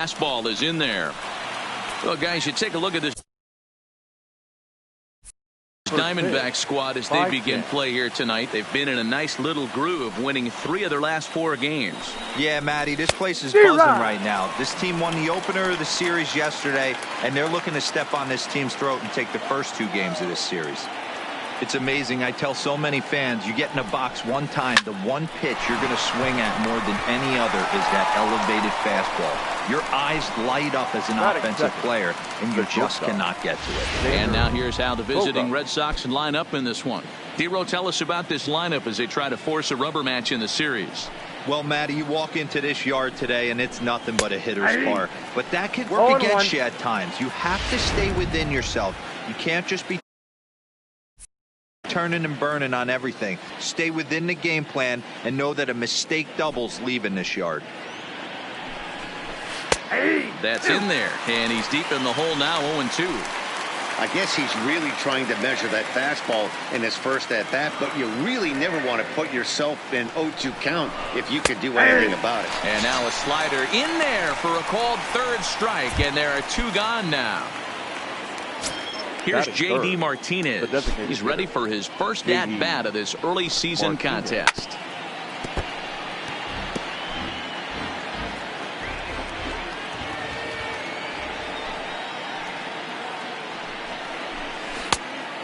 Fastball is in there. Well, guys, you take a look at this Diamondbacks squad as they begin play here tonight. They've been in a nice little groove, winning 3 of their last 4 games. Yeah, Matty, this place is buzzing right now. This team won the opener of the series yesterday, and they're looking to step on this team's throat and take the first 2 games of this series. It's amazing. I tell so many fans, you get in a box one time, the one pitch you're going to swing at more than any other is that elevated fastball. Your eyes light up as an offensive player, and you just cannot get to it. And now here's how the visiting Red Sox line up in this one. D-Row, tell us about this lineup as they try to force a rubber match in the series. Well, Matty, you walk into this yard today, and it's nothing but a hitter's park. But that could work against you at times. You have to stay within yourself. You can't just be turning and burning on everything. Stay within the game plan and know that a mistake doubles leaving this yard. That's in there, and he's deep in the hole now, 0-2. I guess he's really trying to measure that fastball in his first at bat, but you really never want to put yourself in 0-2 count if you could do anything about it. And now a slider in there for a called 3rd strike, and there are 2 gone now. Here's J.D. Martinez. He's ready for his first at-bat of this early season contest.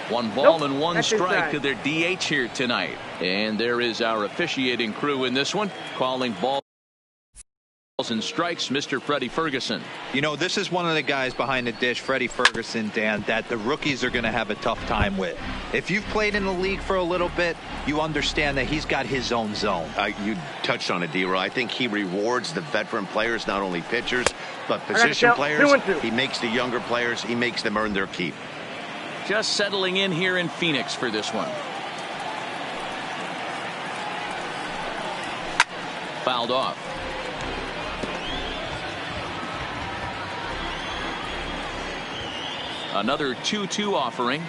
One ball and 1 strike to their DH here tonight. And there is our officiating crew in this one, calling balls and strikes, Mr. Freddie Ferguson. You know, this is one of the guys behind the dish, Freddie Ferguson, Dan, that the rookies are going to have a tough time with. If you've played in the league for a little bit, you understand that he's got his own zone. You touched on it, D-Row. I think he rewards the veteran players, not only pitchers, but position players. He makes the younger players, he makes them earn their keep. Just settling in here in Phoenix for this one. Fouled off. Another 2-2 offering.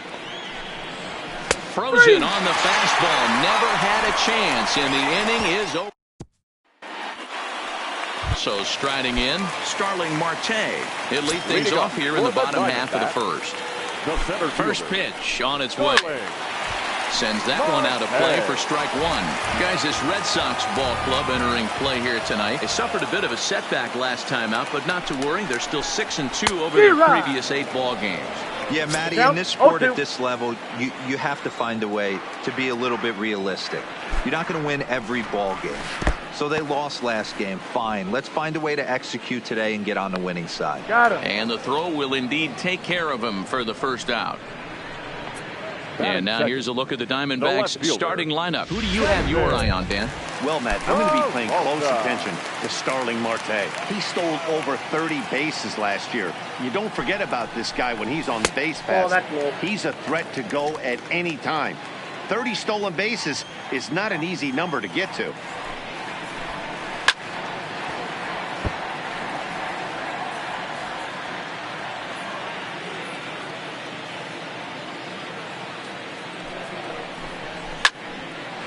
Frozen on the fastball. Never had a chance, and the inning is over. So striding in, Starling Marte. He'll lead things off here in the bottom half of the first. First pitch on its way. Sends that one out of play for strike 1. Guys, this Red Sox ball club entering play here tonight. They suffered a bit of a setback last time out, but not to worry. They're still 6-2 over their previous 8 ball games. Yeah, Matty, in this sport at this level, you have to find a way to be a little bit realistic. You're not going to win every ball game. So they lost last game. Fine. Let's find a way to execute today and get on the winning side. Got him. And the throw will indeed take care of him for the first out. And now here's a look at the Diamondbacks starting lineup. Who do you have your eye on, Dan? Well, Matt, I'm going to be paying close attention to Starling Marte. He stole over 30 bases last year. You don't forget about this guy when he's on the base pass. He's a threat to go at any time. 30 stolen bases is not an easy number to get to.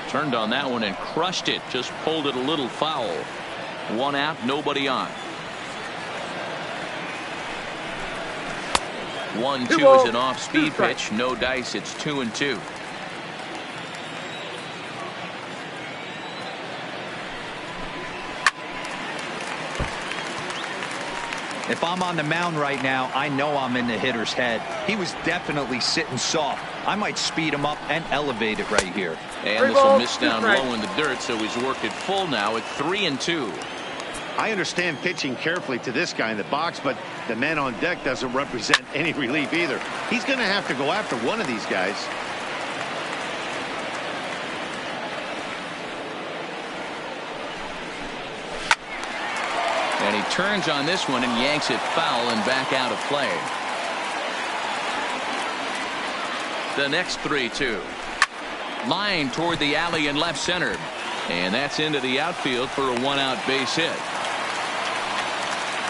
Turned on that one and crushed it. Just pulled it a little foul. 1 out, nobody on. 1-2 is an off-speed pitch. No dice. It's 2-2. If I'm on the mound right now, I know I'm in the hitter's head. He was definitely sitting soft. I might speed him up and elevate it right here. And this will miss down low in the dirt, so he's worked it full now at 3-2. I understand pitching carefully to this guy in the box, but the man on deck doesn't represent any relief either. He's going to have to go after one of these guys. And he turns on this one and yanks it foul and back out of play. The next 3-2. Line toward the alley in left center. And that's into the outfield for a 1-out base hit.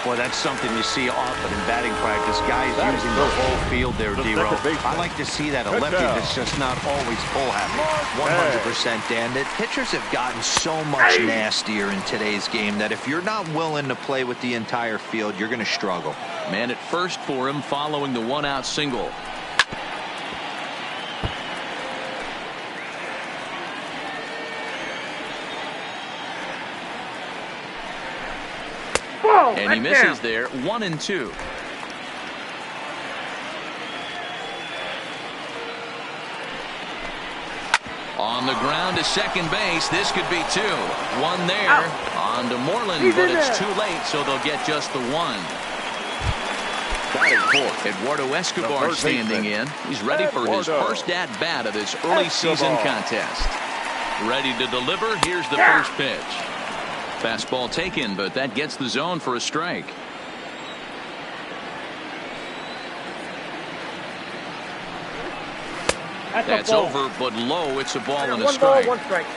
Well, that's something you see often in batting practice. Guys using the whole field there, D-Row. I like to see that. A lefty that's just not always full happy. 100%, Dan. The pitchers have gotten so much nastier in today's game that if you're not willing to play with the entire field, you're going to struggle. Man at first for him following the one-out single. And he misses there. 1-2. On the ground to second base. This could be 2. 1 there. On to Moreland, but it's too late, so they'll get just the 1. Eduardo Escobar standing in. He's ready for his first at-bat of this early season contest. Ready to deliver. Here's the first pitch. Fastball taken, but that gets the zone for a strike. That's over, but low. It's a ball and a strike. 1 strike.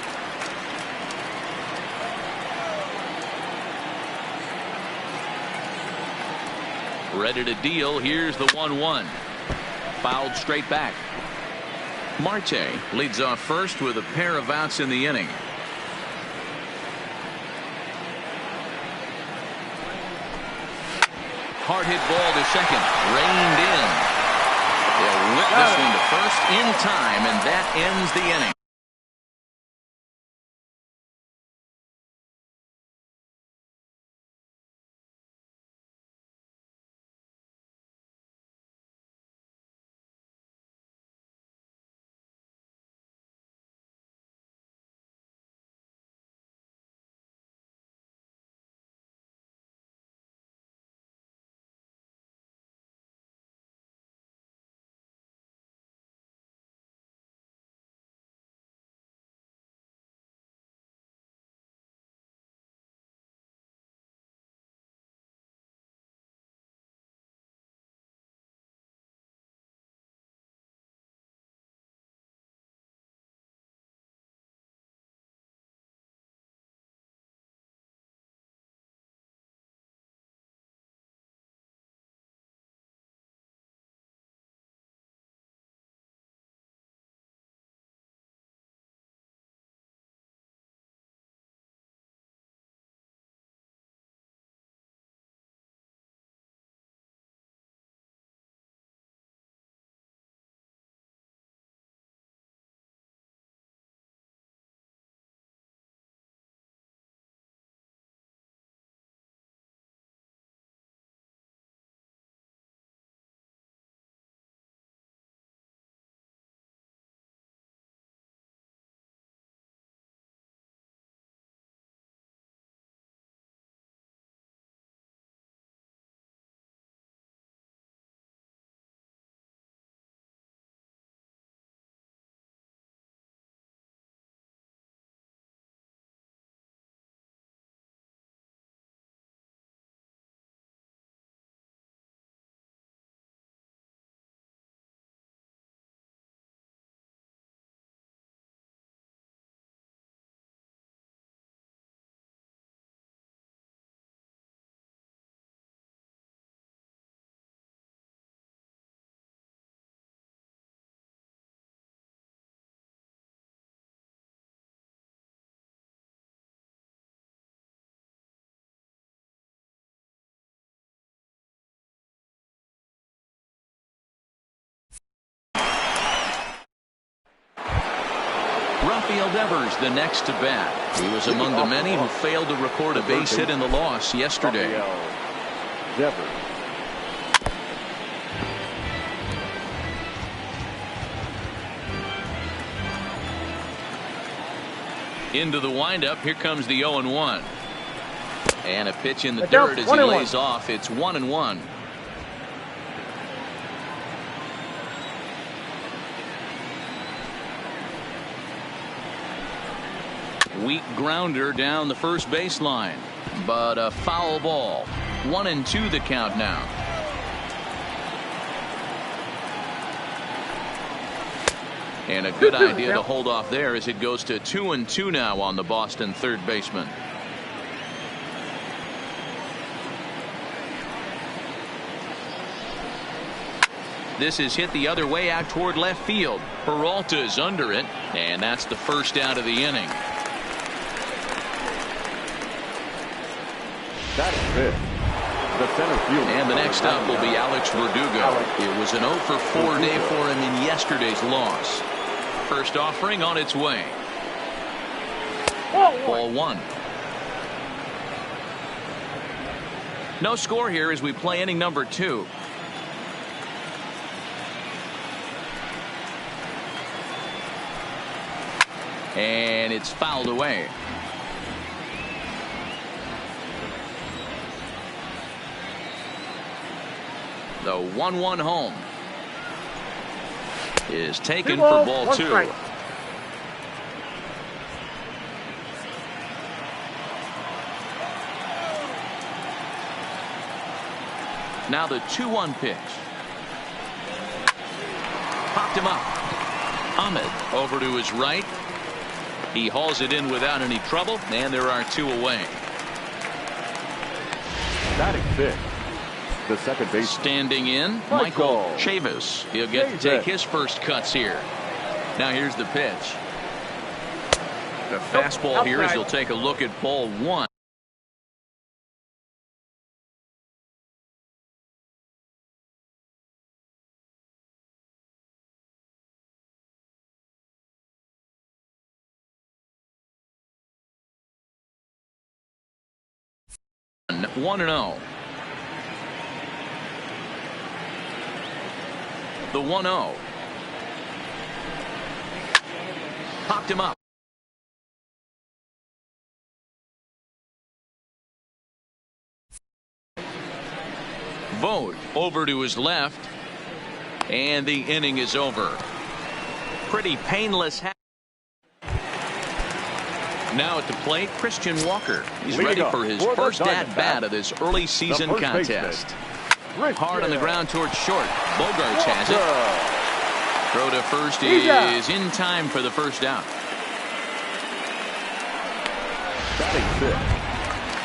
Ready to deal. Here's the 1-1. Fouled straight back. Marte leads off first with a pair of outs in the inning. Hard hit ball to second. Reined in. They'll whip this one to first in time, and that ends the inning. Rafael Devers, the next to bat. He was among the many who failed to record a base hit in the loss yesterday. Devers. Into the windup. Here comes the 0-1. And a pitch in the dirt as he lays off. It's 1-1. Weak grounder down the first baseline, but a foul ball. 1-2 the count now. And a good idea to hold off there as it goes to 2-2 now on the Boston third baseman. This is hit the other way out toward left field. Peralta is under it, and that's the first out of the inning. That's it. The center field. And the next up will be Alex Verdugo. It was an 0 for 4 day for him in yesterday's loss. First offering on its way. Ball 1. No score here as we play inning number 2. And it's fouled away. The 1-1 home is taken for ball 2. Now the 2-1 pitch. Popped him up. Ahmed over to his right. He hauls it in without any trouble, and there are 2 away. Batting 5th. The second base. Standing in, Michael Chavis. He'll get to take his first cuts here. Now here's the pitch. The fastball here as he'll take a look at ball 1. One and 0. The 1-0. Popped him up. Vogt over to his left. And the inning is over. Pretty painless. Now at the plate, Christian Walker. He's ready for his first at-bat of this early season contest. Hard on the ground towards short. Bogarts has it. Throw to first is in time for the first out. Batting 5th.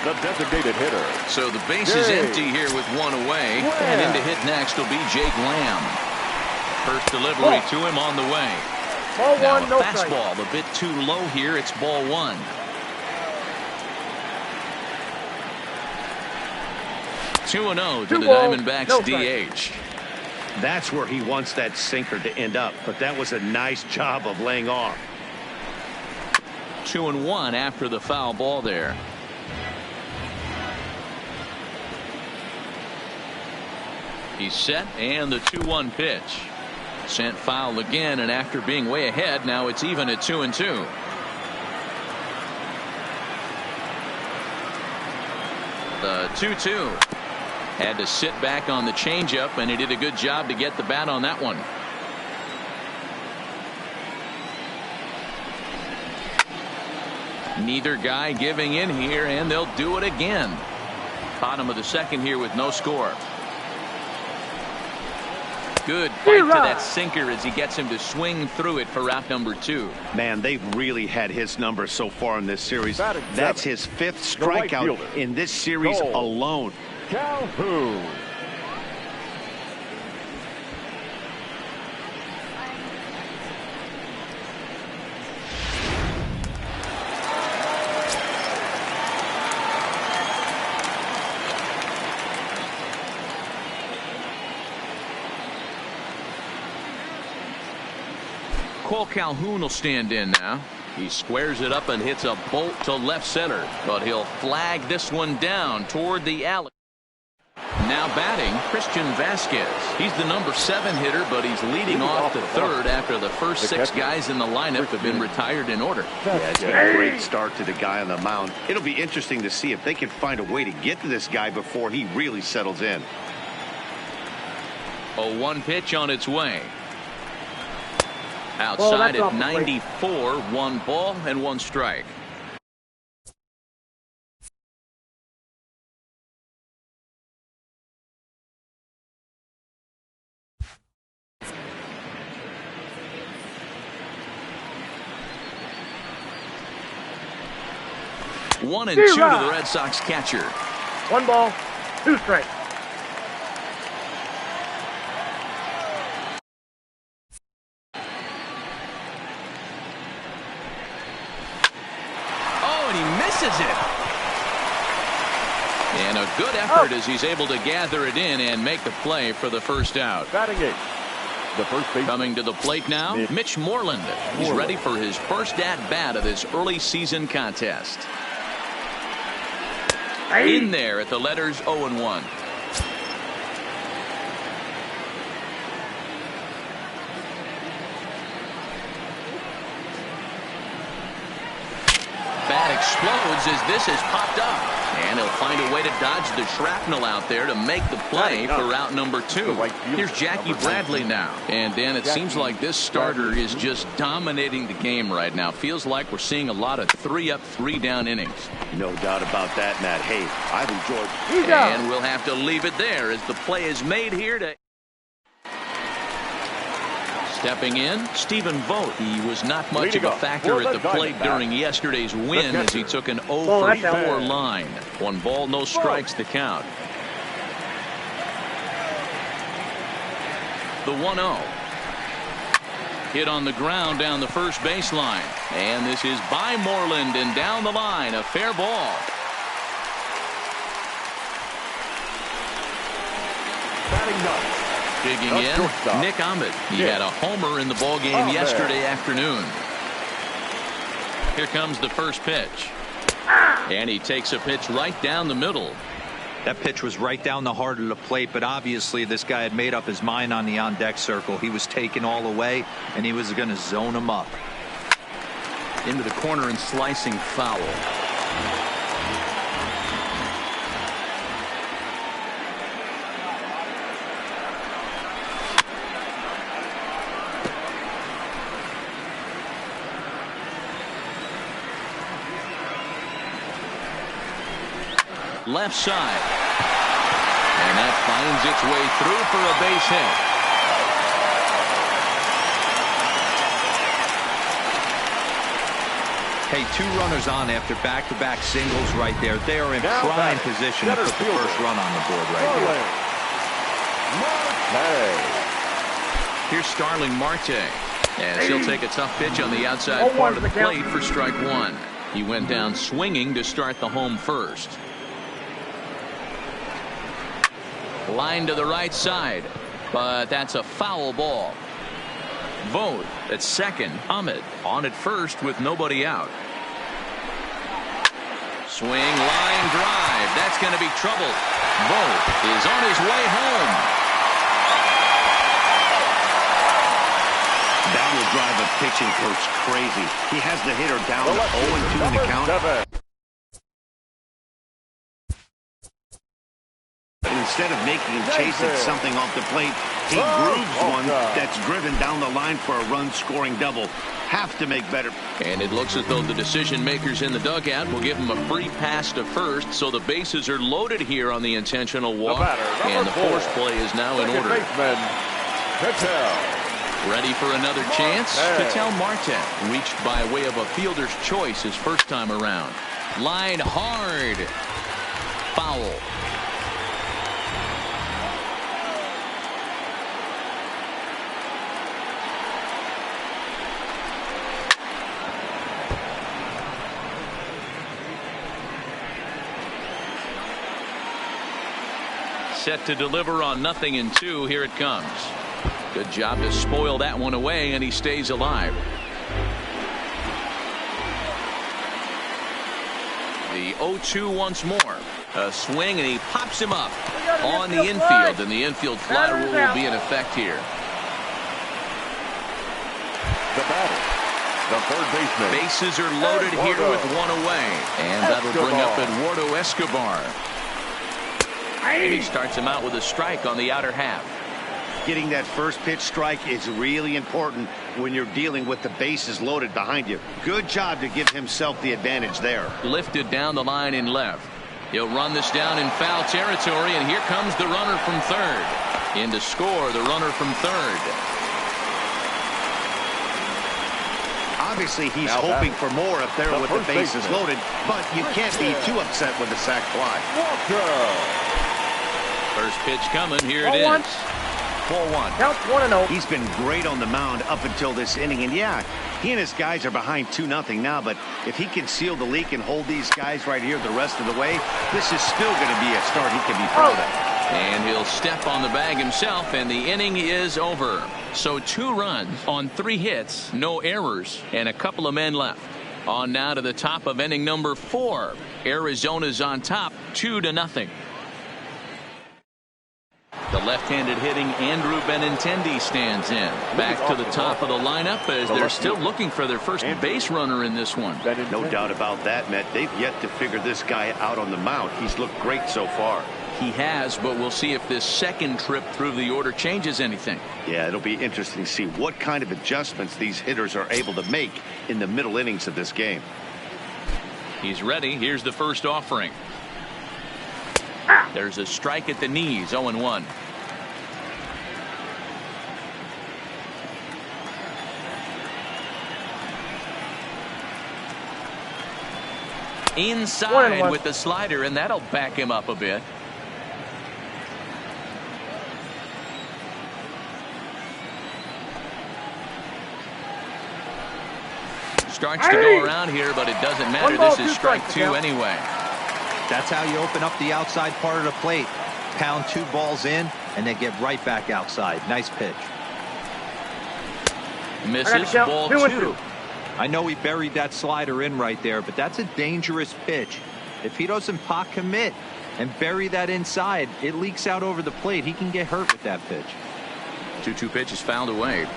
The designated hitter. So the base is empty here with 1 away. And in to hit next will be Jake Lamb. First delivery to him on the way. Now a fastball a bit too low here. It's ball 1. Two 2-0 to the Diamondbacks DH. That's where he wants that sinker to end up, but that was a nice job of laying off. 2-1 after the foul ball there. He's set, and the 2-1 pitch. Sent foul again, and after being way ahead, now it's even at 2-2. The 2-2. Had to sit back on the changeup, and he did a good job to get the bat on that one. Neither guy giving in here, and they'll do it again. Bottom of the second here with no score. Good fight to that sinker as he gets him to swing through it for route number 2. Man, they've really had his number so far in this series. That's his 5th strikeout in this series alone. Calhoun. Cole Calhoun will stand in now. He squares it up and hits a bolt to left center, but he'll flag this one down toward the alley. Now batting, Christian Vasquez. He's the number 7 hitter, but he's leading off to third after the first 6 guys in the lineup have been retired in order. Yeah, it's been a great start to the guy on the mound. It'll be interesting to see if they can find a way to get to this guy before he really settles in. A 1 pitch on its way. Outside at 94, 1 ball and 1 strike. One and 2 to the Red Sox catcher. 1 ball, 2 strikes. effort as he's able to gather it in and make the play for the first out. Batting eighth, the first base. Coming to the plate now, Mitch Moreland. He's ready for his first at-bat of this early season contest. In there at the letters 0-1. Bat explodes as this has popped up. And he'll find a way to dodge the shrapnel out there to make the play for out number 2. Here's Jackie Bradley now. And Dan, it seems like this starter is just dominating the game right now. Feels like we're seeing a lot of 3-up, 3-down innings. No doubt about that, Matt. Hey, I've enjoyed. And we'll have to leave it there as the play is made here to... Stepping in, Stephen Vogt. He was not much of a factor at the plate during yesterday's win as he took an 0-for-4 line. 1 ball, no strikes the count. The 1-0. Hit on the ground down the first baseline. And this is by Moreland and down the line. A fair ball. Batting ninth. Digging in, Nick Ahmed. He had a homer in the ballgame yesterday afternoon. Here comes the first pitch. And he takes a pitch right down the middle. That pitch was right down the heart of the plate, but obviously this guy had made up his mind on the on-deck circle. He was taken all the way, and he was going to zone him up. Into the corner and slicing foul. Left side. And that finds its way through for a base hit. Hey, 2 runners on after back-to-back singles right there. They are in prime position to put the first run on the board right here. Here's Starling Marte. As he'll take a tough pitch on the outside part of the plate for strike 1. He went down swinging to start the home first. Line to the right side, but that's a foul ball. Vogt at second. Ahmed on at first with nobody out. Swing, line drive. That's going to be trouble. Vogt is on his way home. That will drive a pitching coach crazy. He has the hitter down 0-2 in the count. Instead of making him chase at something off the plate, he grooves one that's driven down the line for a run-scoring double. Have to make better. And it looks as though the decision makers in the dugout will give him a free pass to first, so the bases are loaded here on the intentional walk, and the force play is now in order. Ready for another chance? Ketel Marte reached by way of a fielder's choice his first time around. Line hard. Foul. Set to deliver on 0-2. Here it comes. Good job to spoil that one away, and he stays alive. The 0-2 once more. A swing, and he pops him up on the infield, and the infield fly rule will be in effect here. The batter, the third baseman. Bases are loaded here with one away, and that'll bring up Eduardo Escobar. And he starts him out with a strike on the outer half. Getting that first pitch strike is really important when you're dealing with the bases loaded behind you. Good job to give himself the advantage there. Lifted down the line in left. He'll run this down in foul territory, and here comes the runner from third. In to score, the runner from third. Obviously, he's hoping for more up there with the bases loaded, but you can't be too upset with the sac fly. First pitch coming. Here it is. Ball 1. Count 1-0. He's been great on the mound up until this inning. And yeah, he and his guys are behind 2-0 now. But if he can seal the leak and hold these guys right here the rest of the way, this is still going to be a start he can be proud of. And he'll step on the bag himself, and the inning is over. So 2 runs on 3 hits, no errors, and a couple of men left. On now to the top of inning number 4. Arizona's on top, 2-0. The left-handed hitting Andrew Benintendi stands in. Back to the top of the lineup as they're still looking for their first base runner in this one. No doubt about that, Matt. They've yet to figure this guy out on the mound. He's looked great so far. He has, but we'll see if this second trip through the order changes anything. Yeah, it'll be interesting to see what kind of adjustments these hitters are able to make in the middle innings of this game. He's ready. Here's the first offering. There's a strike at the knees, 0-1. Inside with the slider, and that'll back him up a bit. Starts to go around here, but it doesn't matter. This is strike 2 anyway. That's how you open up the outside part of the plate. Pound 2 balls in, and then get right back outside. Nice pitch. Misses, ball 2. I know he buried that slider in right there, but that's a dangerous pitch. If he doesn't pot commit and bury that inside, it leaks out over the plate. He can get hurt with that pitch. 2-2 pitch is fouled away.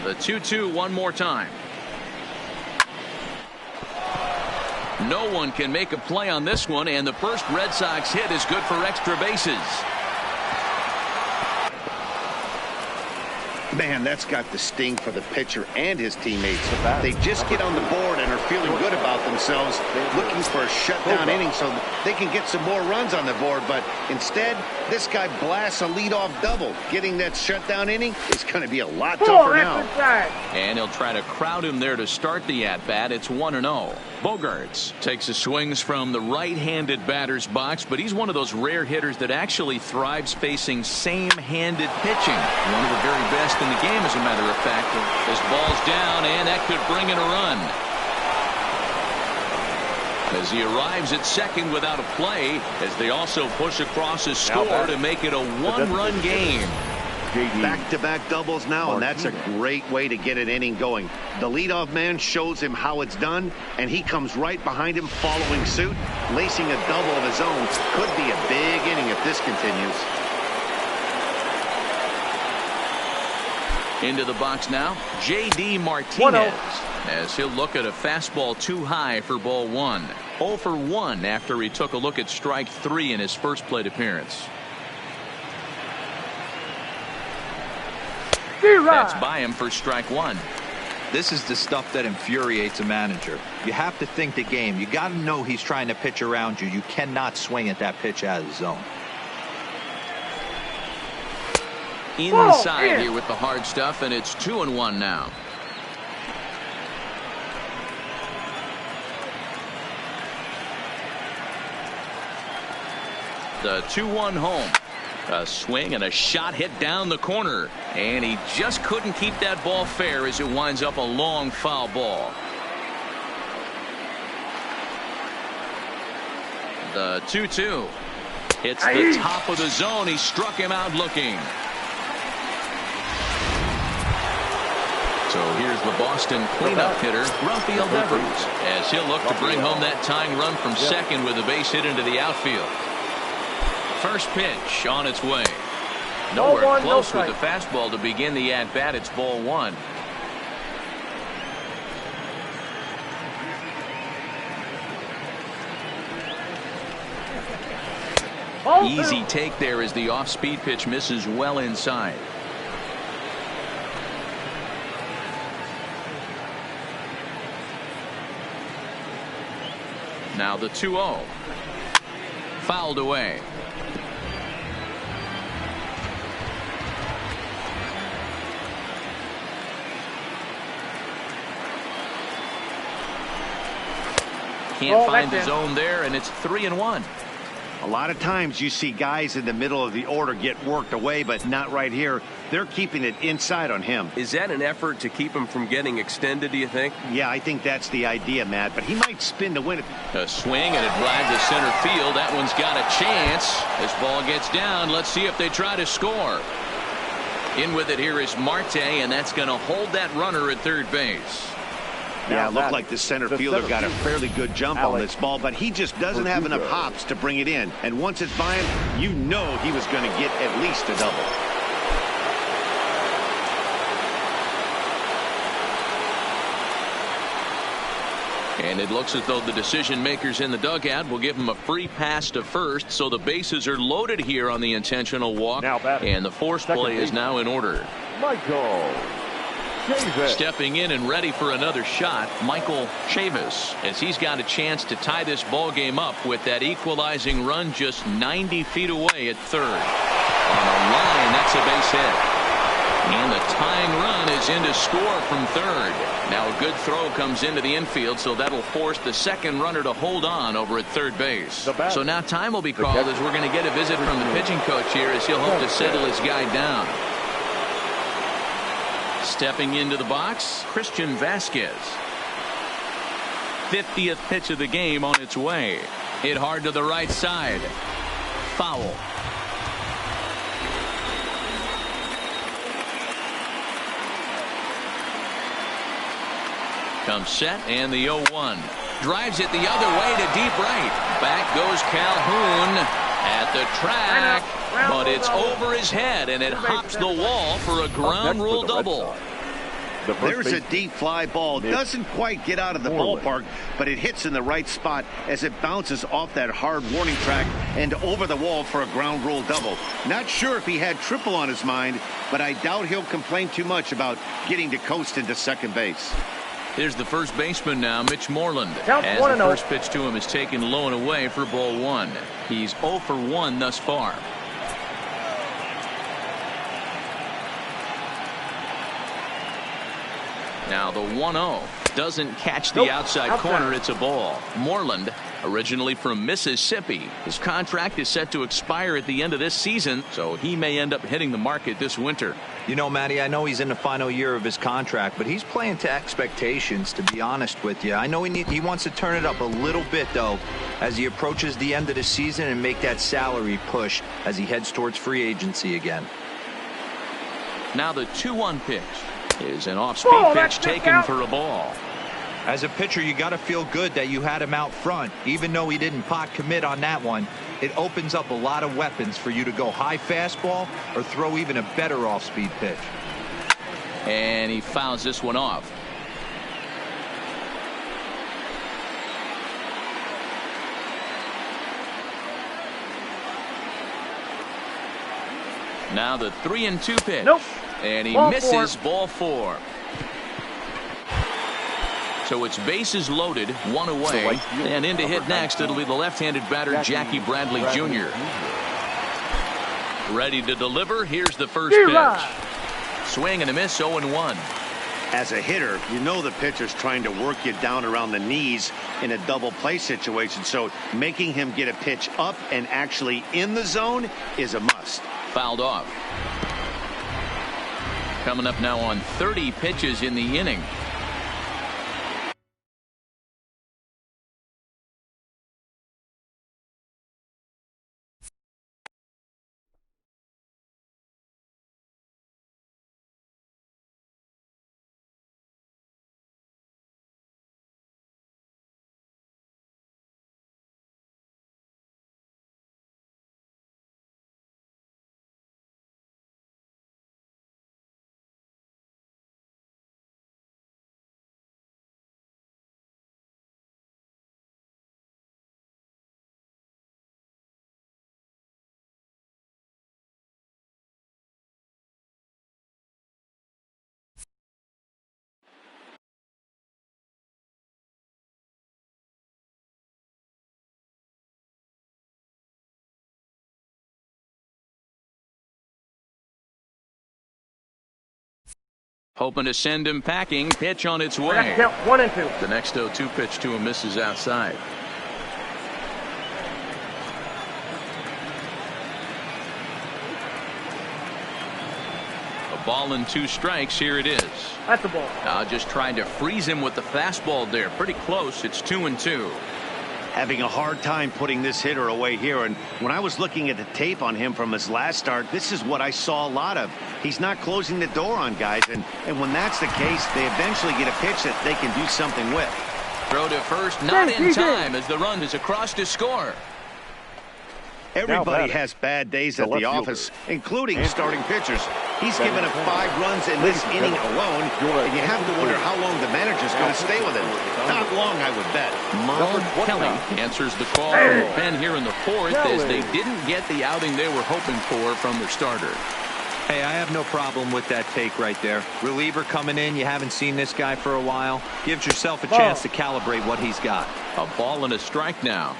The 2-2 one more time. No one can make a play on this one, and the first Red Sox hit is good for extra bases. Man, that's got the sting for the pitcher and his teammates. They just get on the board and are feeling good about themselves, looking for a shutdown inning so they can get some more runs on the board. But instead, this guy blasts a leadoff double. Getting that shutdown inning is going to be a lot tougher now. And he'll try to crowd him there to start the at-bat. It's 1-0. Bogarts takes his swings from the right-handed batter's box, but he's one of those rare hitters that actually thrives facing same-handed pitching. One of the very best in the game, as a matter of fact. This ball's down, and that could bring in a run. As he arrives at second without a play, as they also push across his score to make it a 1-run game. Back-to-back doubles now, and that's a great way to get an inning going. The leadoff man shows him how it's done, and he comes right behind him following suit, lacing a double of his own. Could be a big inning if this continues. Into the box now, J.D. Martinez, as he'll look at a fastball too high for ball 1. 0 for 1 after he took a look at strike 3 in his first plate appearance. That's by him for strike 1. This is the stuff that infuriates a manager. You have to think the game. You got to know he's trying to pitch around you. You cannot swing at that pitch out of the zone. Inside here with the hard stuff, and it's 2-1 now. The 2-1 home. A swing and a shot hit down the corner, and he just couldn't keep that ball fair as it winds up a long foul ball. The 2-2 hits the top of the zone. He struck him out looking. So here's the Boston cleanup hitter, Rafael Devers, as he'll look to bring home that tying run from second with a base hit into the outfield. First pitch on its way. Nowhere close with the fastball to begin the at-bat. It's ball 1. Easy take there as the off-speed pitch misses well inside. Now the 2-0. Fouled away. Can't find the zone there, and it's 3-1. A lot of times you see guys in the middle of the order get worked away, but not right here. They're keeping it inside on him. Is that an effort to keep him from getting extended, do you think? Yeah, I think that's the idea, Matt, but he might spin to win it. A swing, and it drives to center field. That one's got a chance. This ball gets down. Let's see if they try to score. In with it here is Marte, and that's going to hold that runner at third base. Yeah, it looked like the center fielder got a fairly good jump on this ball, but he just doesn't have enough hops to bring it in. And once it's by him, you know he was going to get at least a double. And it looks as though the decision makers in the dugout will give him a free pass to first, so the bases are loaded here on the intentional walk, and the force play is now in order. Michael Stepping in and ready for another shot, Michael Chavis, as he's got a chance to tie this ball game up with that equalizing run just 90 feet away at third. On the line, that's a base hit. And the tying run is in to score from third. Now a good throw comes into the infield, so that'll force the second runner to hold on over at third base. So now time will be called as we're going to get a visit from the pitching coach here as he'll hope to settle his guy down. Stepping into the box, Christian Vasquez. 50th pitch of the game on its way. Hit hard to the right side. Foul. Comes set, and the 0-1. Drives it the other way to deep right. Back goes Calhoun at the track, but it's over his head, and it hops the wall for a ground rule double. There's a deep fly ball. Doesn't quite get out of the ballpark, but it hits in the right spot as it bounces off that hard warning track and over the wall for a ground rule double. Not sure if he had triple on his mind, but I doubt he'll complain too much about getting to coast into second base. Here's the first baseman now, Mitch Moreland, as the first pitch to him is taken low and away for ball one. He's 0 for 1 thus far. Now the 1-0 doesn't catch the outside corner. It's a ball. Moreland, originally from Mississippi, his contract is set to expire at the end of this season, so he may end up hitting the market this winter. You know, Matty, I know he's in the final year of his contract, but he's playing to expectations, to be honest with you. I know he wants to turn it up a little bit, though, as he approaches the end of the season and make that salary push as he heads towards free agency again. Now the 2-1 pitch is an off-speed pitch taken for a ball. As a pitcher, you got to feel good that you had him out front. Even though he didn't pot commit on that one, it opens up a lot of weapons for you to go high fastball or throw even a better off-speed pitch. And he fouls this one off. Now the 3-2 pitch. And he misses ball 4. So it's bases loaded, 1 away, and in to hit next, it'll be the left-handed batter Jackie Bradley Jr. Ready to deliver. Here's the first pitch. Swing and a miss, 0-1. As a hitter, you know the pitcher's trying to work you down around the knees in a double play situation, so making him get a pitch up and actually in the zone is a must. Fouled off. Coming up now on 30 pitches in the inning. Hoping to send him packing. Pitch on its way. 1 and 2. The next 0-2 pitch to him misses outside. Ball and 2 strikes. Here it is. That's a ball. Just trying to freeze him with the fastball there. Pretty close. It's 2-2. Having a hard time putting this hitter away here. And when I was looking at the tape on him from his last start, this is what I saw a lot of. He's not closing the door on guys. And when that's the case, they eventually get a pitch that they can do something with. Throw to first, not in time as the run is across to score. Everybody has bad days at the office, including starting pitchers. He's given up 5 runs in this inning alone, and you have to wonder how long the manager's going to stay with him. Not long, I would bet. Merle Kelly answers the call from the pen here in the 4th as they didn't get the outing they were hoping for from their starter. Hey, I have no problem with that take right there. Reliever coming in, you haven't seen this guy for a while. Gives yourself a chance to calibrate what he's got. A ball and a strike now.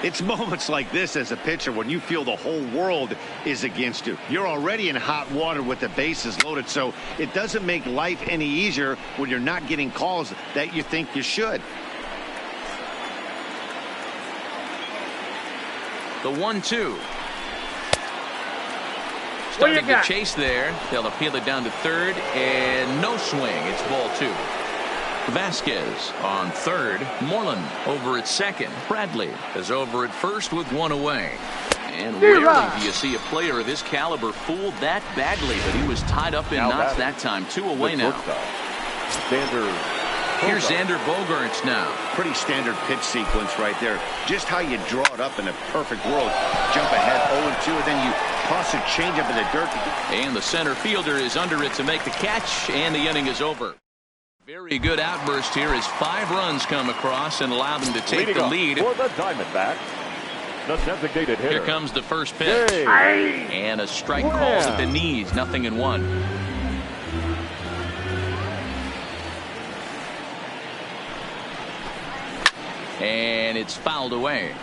It's moments like this as a pitcher when you feel the whole world is against you. You're already in hot water with the bases loaded, so it doesn't make life any easier when you're not getting calls that you think you should. The 1-2. Starting to chase there. They'll appeal it down to third, and no swing. It's ball 2. Vasquez on third. Moreland over at second. Bradley is over at first with 1 away. And rarely do you see a player of this caliber fooled that badly, but he was tied up in knots that time. 2 away now. Here's Xander Bogaerts now. Pretty standard pitch sequence right there. Just how you draw it up in a perfect world. Jump ahead 0-2, and then you toss a changeup in the dirt. And the center fielder is under it to make the catch, and the inning is over. Very good outburst here as 5 runs come across and allow them to take the lead. For the Diamondbacks, the designated hitter. Here comes the first pitch. And a strike called at the knees. 0-1. And it's fouled away.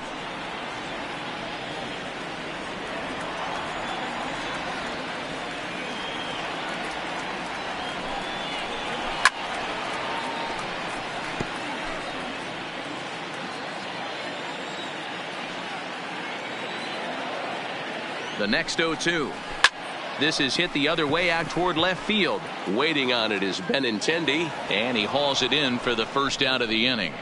The next 0-2. This is hit the other way out toward left field. Waiting on it is Benintendi. And he hauls it in for the first out of the inning.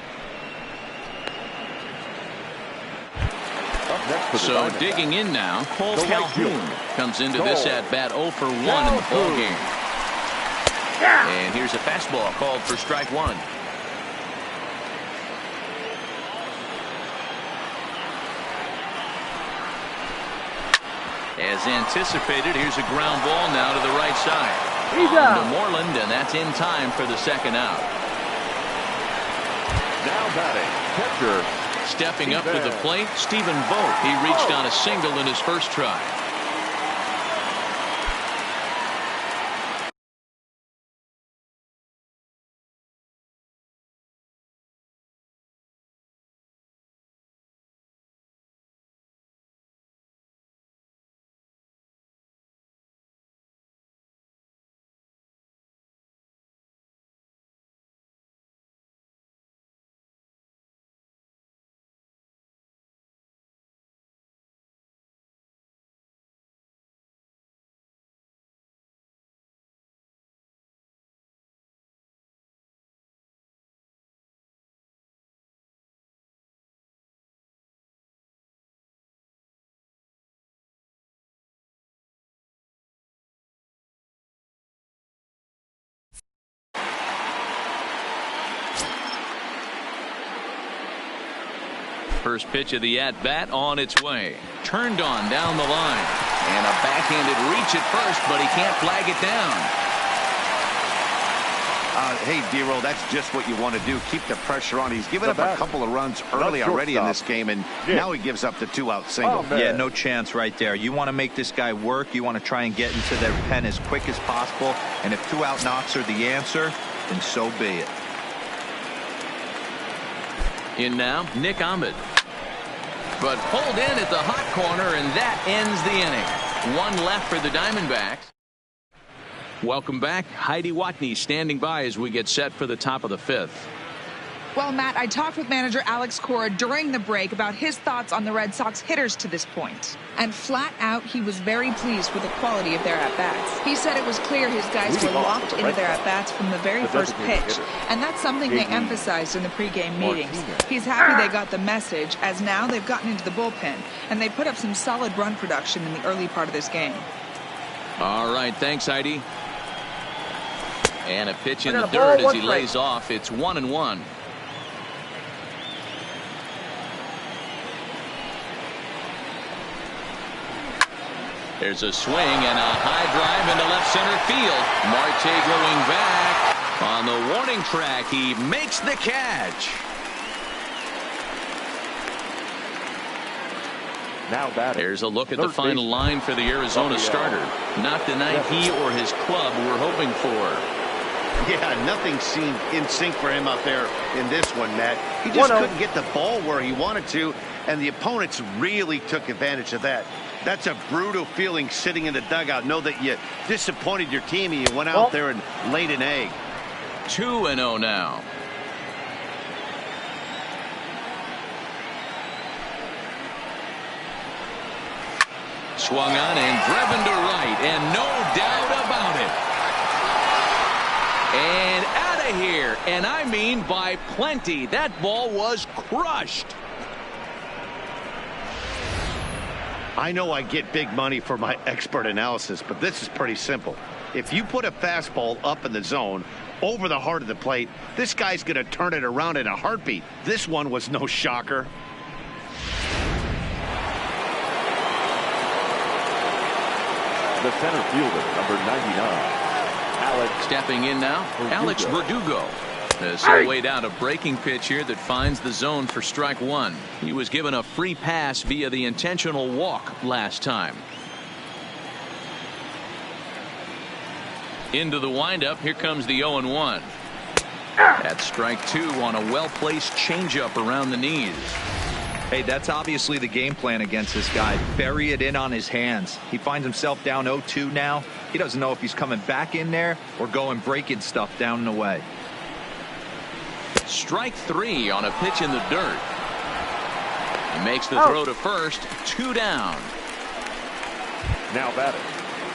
So digging in now, Paul Calhoun comes into this at bat 0 for 1 in the ball game. And here's a fastball called for strike 1. As anticipated, here's a ground ball now to the right side. On to Moreland, and that's in time for the second out. Now batting, catcher. Stepping up to the plate, Stephen Vogt. He reached on a single in his first try. First pitch of the at-bat on its way. Turned on down the line. And a backhanded reach at first, but he can't flag it down. Hey, D-Roll, that's just what you want to do. Keep the pressure on. He's given up a couple of runs early already in this game, and now he gives up the 2-out single. Yeah, no chance right there. You want to make this guy work. You want to try and get into their pen as quick as possible. And if 2-out knocks are the answer, then so be it. In now, Nick Ahmed. But pulled in at the hot corner, and that ends the inning. 1 left for the Diamondbacks. Welcome back. Heidi Watney standing by as we get set for the top of the 5th. Well, Matt, I talked with manager Alex Cora during the break about his thoughts on the Red Sox hitters to this point. And flat out, he was very pleased with the quality of their at-bats. He said it was clear his guys were locked into their at-bats from the very first pitch. And that's something they emphasized in the pregame meetings. He's happy they got the message, as now they've gotten into the bullpen. And they put up some solid run production in the early part of this game. All right, thanks, Heidi. And a pitch in the dirt as he lays off. It's 1-1. There's a swing and a high drive into left center field. Marte going back on the warning track. He makes the catch. Now batting. There's a look at the final line for the Arizona starter. Not the night he or his club were hoping for. Yeah, nothing seemed in sync for him out there in this one, Matt. He just couldn't get the ball where he wanted to, and the opponents really took advantage of that. That's a brutal feeling sitting in the dugout. Know that you disappointed your team and you went out there and laid an egg. 2-0 now. Swung on and driven to right, and no doubt about it. And out of here, and I mean by plenty. That ball was crushed. I know I get big money for my expert analysis, but this is pretty simple. If you put a fastball up in the zone over the heart of the plate, this guy's going to turn it around in a heartbeat. This one was no shocker. The center fielder, number 99. Stepping in now, Alex Verdugo. So way down a breaking pitch here that finds the zone for strike one. He was given a free pass via the intentional walk last time. Into the windup. Here comes the 0-1. That's strike two on a well-placed changeup around the knees. Hey, that's obviously the game plan against this guy. Bury it in on his hands. He finds himself down 0-2 now. He doesn't know if he's coming back in there or going breaking stuff down and away. Strike three on a pitch in the dirt. He makes the throw to first. 2 down. Now batting,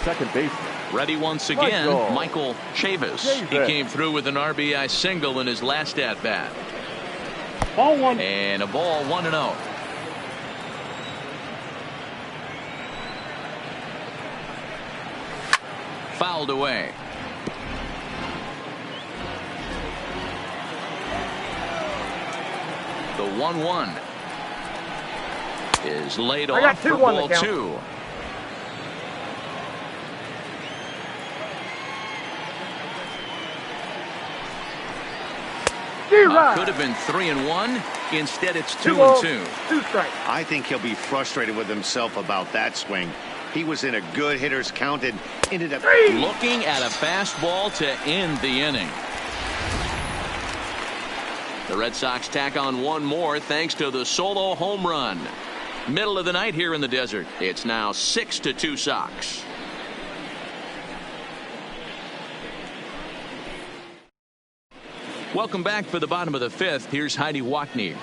second baseman. Ready once again, Michael Chavis. He came through with an RBI single in his last at-bat. Ball one. And a ball 1-0. Fouled away. The 1-1 is laid off for ball two. Could have been 3-1. Instead, it's 2-2. I think he'll be frustrated with himself about that swing. He was in a good hitter's count and ended up looking at a fastball to end the inning. The Red Sox tack on one more thanks to the solo home run. Middle of the night here in the desert. It's now 6-2 Sox. Welcome back for the bottom of the fifth. Here's Heidi Watney.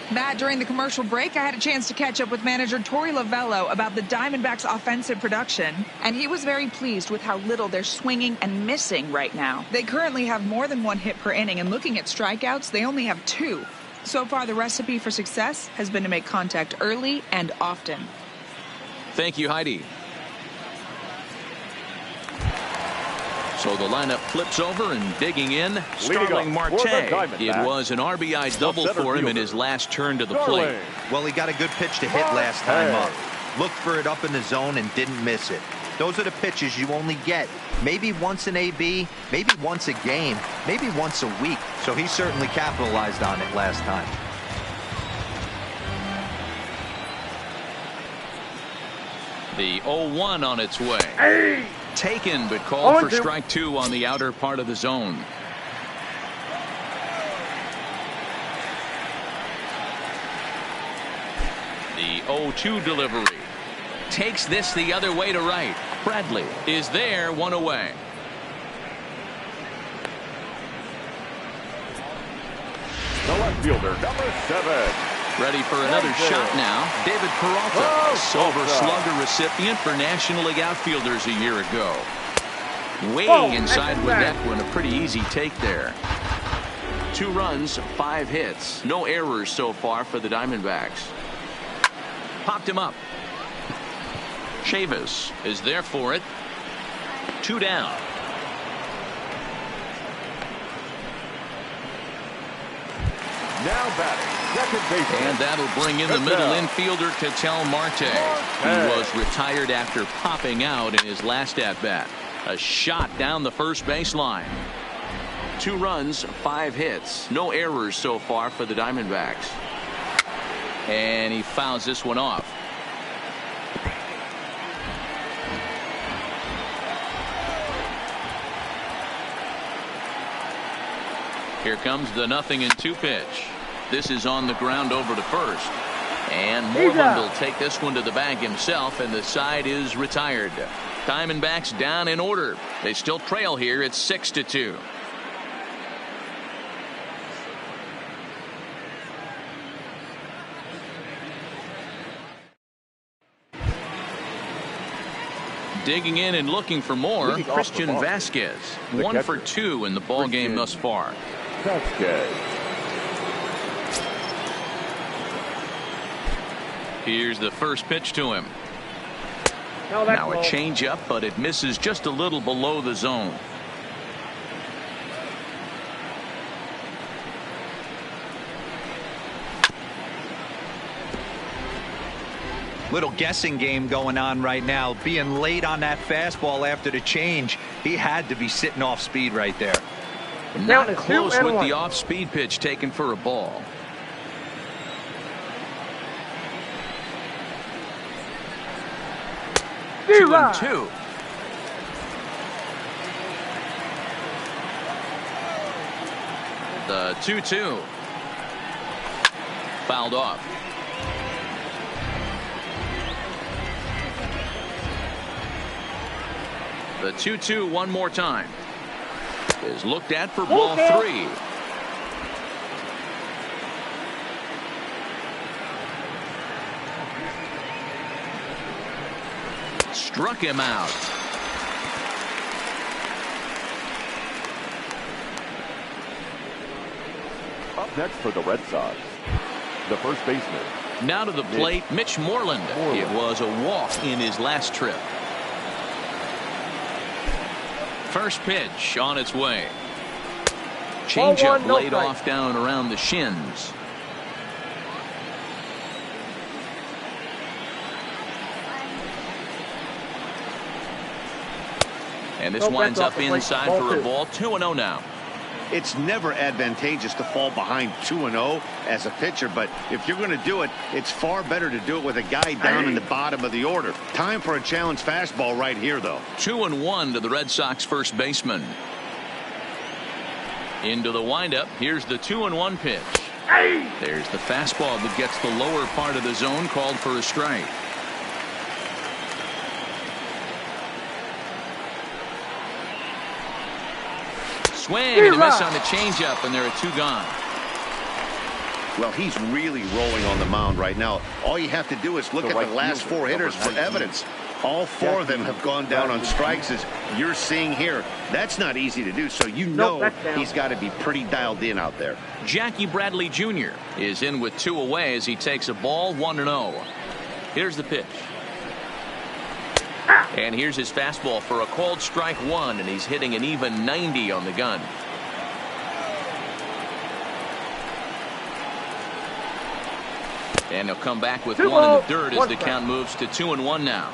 Matt, during the commercial break, I had a chance to catch up with manager Torey Lovello about the Diamondbacks' offensive production, and he was very pleased with how little they're swinging and missing right now. They currently have more than 1 hit per inning, and looking at strikeouts, they only have 2. So far, the recipe for success has been to make contact early and often. Thank you, Heidi. So the lineup flips over and digging in, Starling Marte. It was an RBI double for him in his last turn to the plate. Well, he got a good pitch to hit last time up. Looked for it up in the zone and didn't miss it. Those are the pitches you only get maybe once in AB, maybe once a game, maybe once a week. So he certainly capitalized on it last time. The 0-1 on its way. Taken, but called for strike two on the outer part of the zone. The 0-2 delivery. Takes this the other way to right. Bradley is there, 1 away. fielder, number 7. Ready for another shot now. David Peralta, Silver Slugger recipient for National League Outfielders a year ago. Way inside with that one. A pretty easy take there. 2 runs, 5 hits. No errors so far for the Diamondbacks. Popped him up. Chavis is there for it. 2 down. Now batting, second baseman. And that'll bring in the middle infielder, Ketel Marte, who was retired after popping out in his last at-bat. A shot down the first baseline. 2 runs, 5 hits. No errors so far for the Diamondbacks. And he fouls this one off. Here comes the 0-2 pitch. This is on the ground over to first. And Moreland will take this one to the bag himself, and the side is retired. Diamondbacks down in order. They still trail here. It's 6-2. Digging in and looking for more, Christian Vasquez. 1 for 2 in the ball game thus far. Vasquez. Here's the first pitch to him. Now a changeup, but it misses just a little below the zone. Little guessing game going on right now. Being late on that fastball after the change. He had to be sitting off speed right there. Not close with the off-speed pitch taken for a ball. Two and two. The 2-2. Fouled off. The 2-2 one more time. Is looked at for ball 3. Struck him out. Up next for the Red Sox, the first baseman. Now to the plate, Mitch Moreland. It was a walk in his last trip. First pitch on its way. Changeup laid off down around the shins. And this winds up inside for a ball. 2-0 now. It's never advantageous to fall behind 2-0 as a pitcher, but if you're going to do it, it's far better to do it with a guy down in the bottom of the order. Time for a challenge fastball right here, though. 2-1 to the Red Sox first baseman. Into the windup. Here's the 2-1 pitch. There's the fastball that gets the lower part of the zone, called for a strike. Swing and a miss on the changeup, and there are 2 gone. Well, he's really rolling on the mound right now. All you have to do is look at the last 4 hitters for evidence. All 4 of them have gone down on strikes, as you're seeing here. That's not easy to do, so you know he's got to be pretty dialed in out there. Jackie Bradley Jr. is in with 2 away as he takes a ball. 1-0. Here's the pitch. And here's his fastball for a called strike 1, and he's hitting an even 90 on the gun. And he'll come back with 1 in the dirt as the count moves to 2-1 now.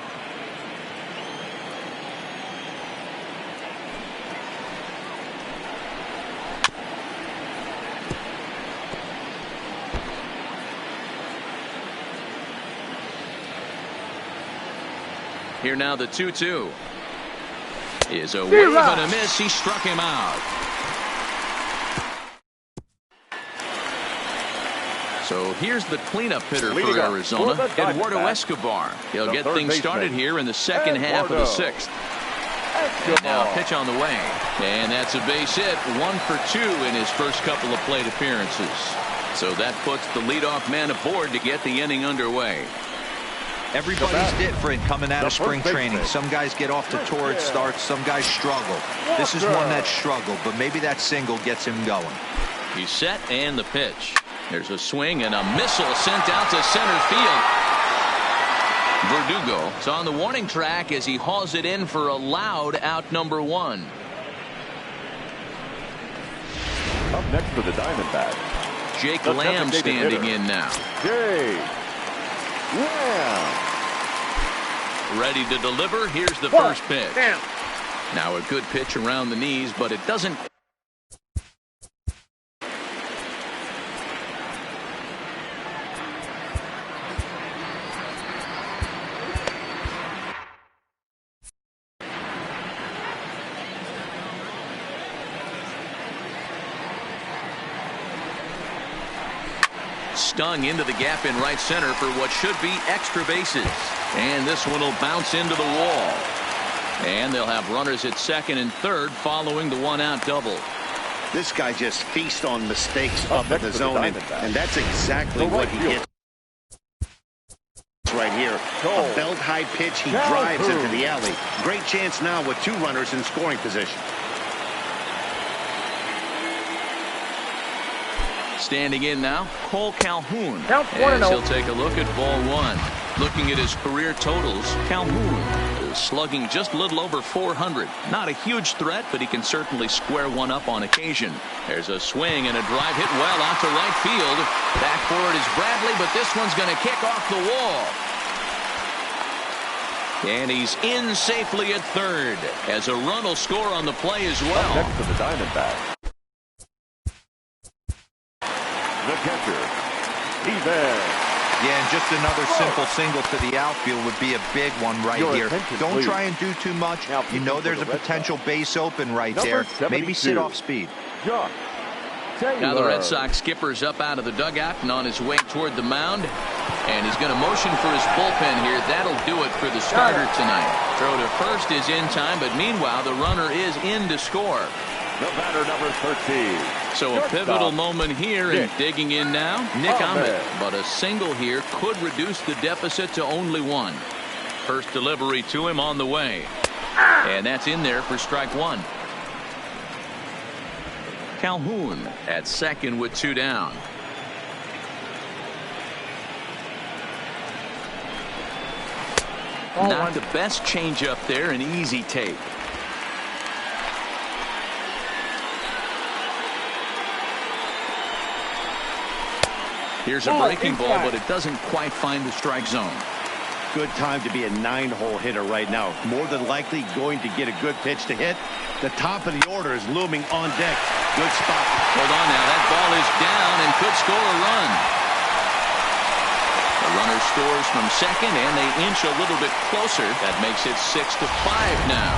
Here now the 2-2 is a wave and a miss. He struck him out. So here's the cleanup hitter for Arizona, Eduardo Escobar. He'll get things started here in the second half of the 6th. And now pitch on the way. And that's a base hit. 1 for 2 in his first couple of plate appearances. So that puts the leadoff man aboard to get the inning underway. Everybody's different coming out of spring training. Some guys get off to torrid starts. Some guys struggle. This is one that struggled, but maybe that single gets him going. He's set, and the pitch. There's a swing and a missile sent out to center field. Verdugo is on the warning track as he hauls it in for a loud out number 1. Up next for the Diamondbacks, Jake Lamb standing in now. Jake Lamb. Ready to deliver. Here's the first pitch. Now a good pitch around the knees, but it doesn't. Stung into the gap in right center for what should be extra bases. And this one will bounce into the wall. And they'll have runners at second and third following the one-out double. This guy just feasts on mistakes up in the zone, and that's exactly what he hits right here. A belt-high pitch, he drives into the alley. Great chance now with 2 runners in scoring position. Standing in now, Cole Calhoun, as he'll take a look at ball 1. Looking at his career totals, Calhoun is slugging just a little over 400. Not a huge threat, but he can certainly square one up on occasion. There's a swing and a drive hit well out to right field. Back for it is Bradley, but this one's going to kick off the wall. And he's in safely at third, as a run will score on the play as well. Up next to the Diamondbacks, the catcher, he's there. Yeah, and just another simple single to the outfield would be a big one right here. Don't try and do too much. You know there's a potential base open right there. Maybe sit off speed. Now the Red Sox skipper's up out of the dugout and on his way toward the mound. And he's going to motion for his bullpen here. That'll do it for the starter tonight. Throw to first is in time, but meanwhile the runner is in to score. The batter, number 13. So a pivotal moment here, and digging in now, Nick Ahmed. But a single here could reduce the deficit to only 1. First delivery to him on the way. And that's in there for strike 1. Calhoun at second with 2 down. Not the best changeup there, an easy take. Here's a breaking ball, but it doesn't quite find the strike zone. Good time to be a 9-hole hitter right now. More than likely going to get a good pitch to hit. The top of the order is looming on deck. Good spot. Hold on now. That ball is down and could score a run. The runner scores from second, and they inch a little bit closer. That makes it 6-5 now.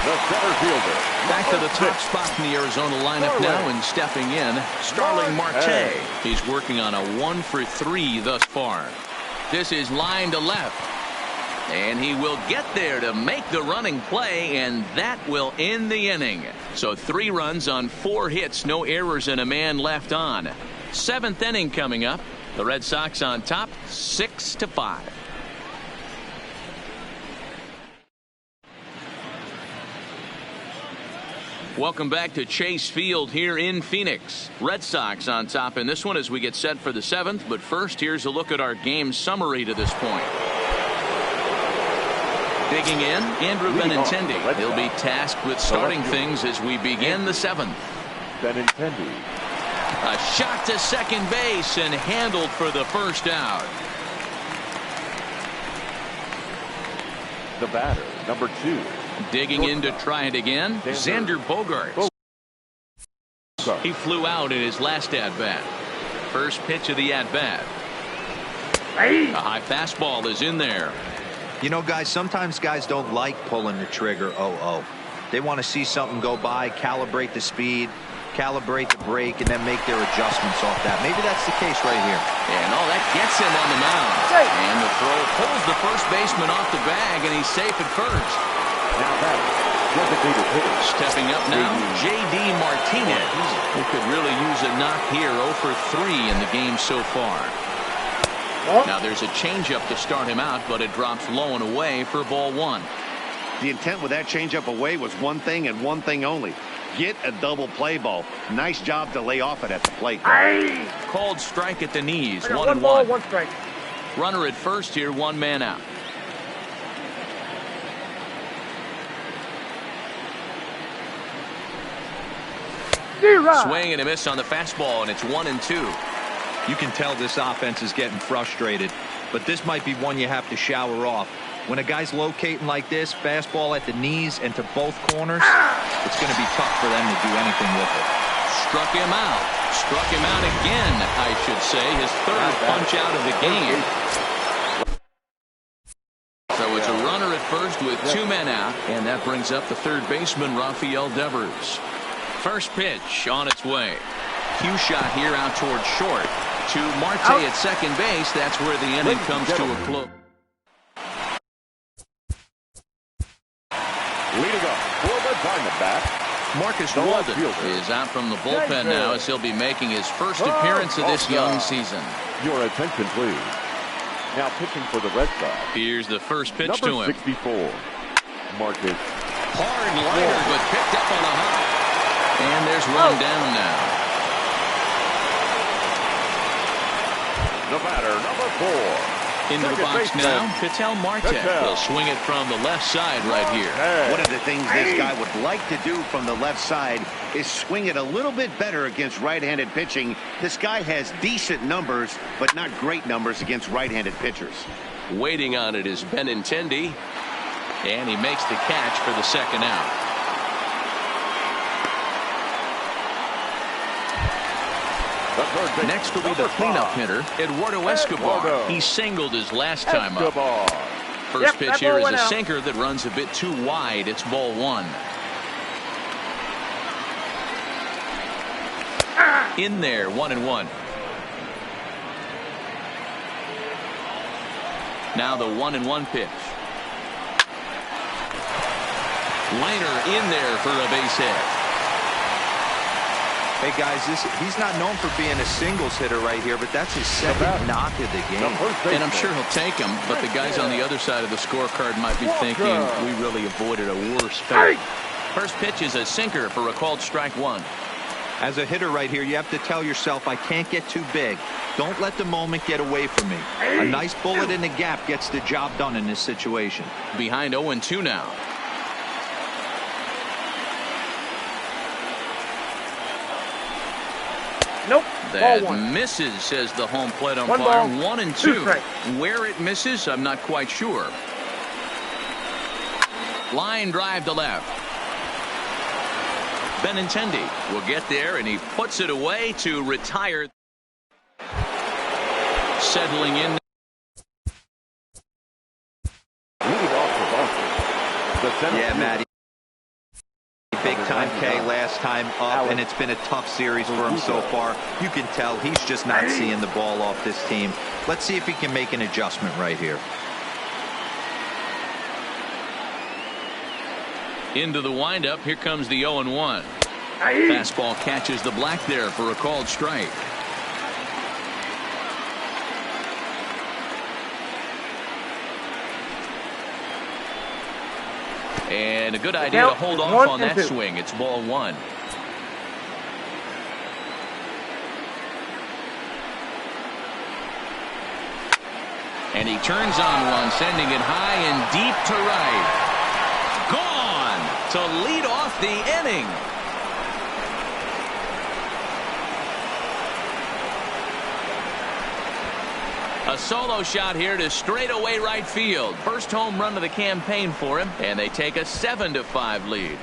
The center fielder. Back to the top spot in the Arizona lineup now, and stepping in, Starling Marte. He's working on a 1-for-3 thus far. This is line to left. And he will get there to make the running play, and that will end the inning. So 3 runs on 4 hits, no errors, and a man left on. 7th inning coming up. The Red Sox on top, 6-5. Welcome back to Chase Field here in Phoenix. Red Sox on top in this one as we get set for the 7th. But first, here's a look at our game summary to this point. Digging in, Andrew Benintendi. He'll be tasked with starting things as we begin the 7th. Benintendi. A shot to second base and handled for the first out. The batter, number 2. Digging in to try it again, Xander Bogaerts. He flew out in his last at-bat. First pitch of the at-bat. A high fastball is in there. You know, guys, sometimes guys don't like pulling the trigger. They want to see something go by, calibrate the speed, calibrate the break, and then make their adjustments off that. Maybe that's the case right here. And that gets him on the mound. And the throw pulls the first baseman off the bag, and he's safe at first. Now that designated hitter. Stepping up now, J.D. Martinez. He could really use a knock here. 0 for 3 in the game so far. Now there's a changeup to start him out, but it drops low and away for ball 1. The intent with that changeup away was one thing and one thing only. Get a double play ball. Nice job to lay off it at the plate. Called strike at the knees. 1 1 and ball, 1. 1 strike. Runner at first here, 1 man out. Swing and a miss on the fastball, and it's 1 and 2. You can tell this offense is getting frustrated, but this might be one you have to shower off. When a guy's locating like this, fastball at the knees and to both corners, it's going to be tough for them to do anything with it. Struck him out. Struck him out again, I should say. His third punch out of the game. So it's a runner at first with 2 men out, and that brings up the third baseman, Rafael Devers. First pitch on its way. Cue shot here out towards short. To Marte at second base. That's where the inning comes to a close. Leading up for the Diamondbacks, Marcus Walden is out from the bullpen now as he'll be making his first appearance of this young season. Your attention, please. Now pitching for the Red Sox. Here's the first pitch Number to him. 64, Marcus. Hard liner, but picked up on a hop. And there's one down now. The batter, number 4. Into the box now, Ketel Marte. He'll swing it from the left side right here. One of the things this guy would like to do from the left side is swing it a little bit better against right-handed pitching. This guy has decent numbers, but not great numbers against right-handed pitchers. Waiting on it is Benintendi. And he makes the catch for the second out. Next will be the cleanup hitter, Eduardo Escobar. He singled his last time up. First pitch here is a sinker that runs a bit too wide. It's ball 1. In there, 1 and 1. Now the 1 and 1 pitch. Liner in there for a base hit. Hey guys, he's not known for being a singles hitter right here, but that's his second knock of the game. And I'm sure he'll take him, but the guys on the other side of the scorecard might be thinking we really avoided a worse fate. First pitch is a sinker for a called strike 1. As a hitter right here, you have to tell yourself, I can't get too big. Don't let the moment get away from me. A nice bullet in the gap gets the job done in this situation. Behind 0-2 now. Nope. That misses, says the home plate umpire. 1 and 2. Where it misses, I'm not quite sure. Line drive to left. Benintendi will get there, and he puts it away to retire. Settling in. Yeah, Matty. Big time K last time up, and it's been a tough series for him so far. You can tell he's just not seeing the ball off this team. Let's see if he can make an adjustment right here. Into the windup. Here comes the 0-1. Fastball catches the black there for a called strike. And a good idea to hold off on that swing. It's ball 1. And he turns on one, sending it high and deep to right. Gone to lead off the inning. A solo shot here to straightaway right field. First home run of the campaign for him, and they take a 7-5 lead.